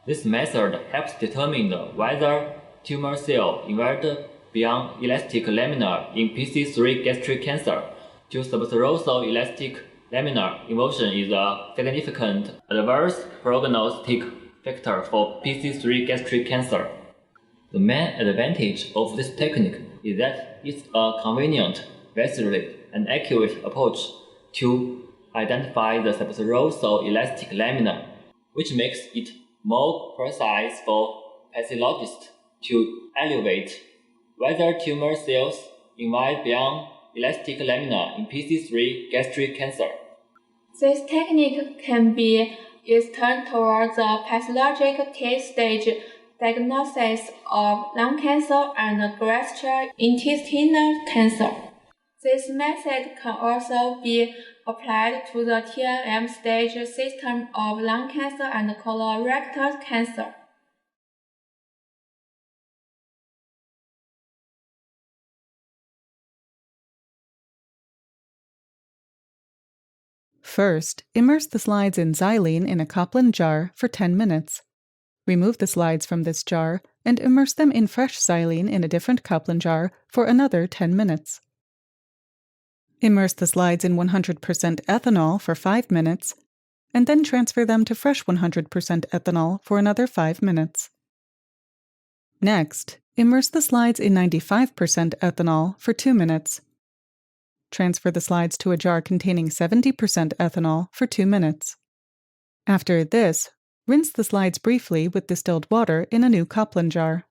This method helps determine whether tumor cell invade beyond elastic lamina in PC3 gastric cancer to subserosal elastic lamina invasion is a significant adverse prognostic factor for PC3 gastric cancer. The main advantage of this technique is that it's a convenient, versatile, and accurate approach to identify the subserosal elastic lamina, which makes it more precise for pathologists to evaluate whether tumor cells invade beyond elastic lamina in PC3 gastric cancer. This technique can be used towards the pathologic case stage diagnosis of lung cancer and gastrointestinal cancer. This method can also be applied to the TNM stage system of lung cancer and colorectal cancer. First, immerse the slides in xylene in a Kaplan jar for 10 minutes. Remove the slides from this jar and immerse them in fresh xylene in a different Kaplan jar for another 10 minutes. Immerse the slides in 100% ethanol for 5 minutes, and then transfer them to fresh 100% ethanol for another 5 minutes. Next, immerse the slides in 95% ethanol for 2 minutes. Transfer the slides to a jar containing 70% ethanol for 2 minutes. After this, rinse the slides briefly with distilled water in a new Kaplan jar.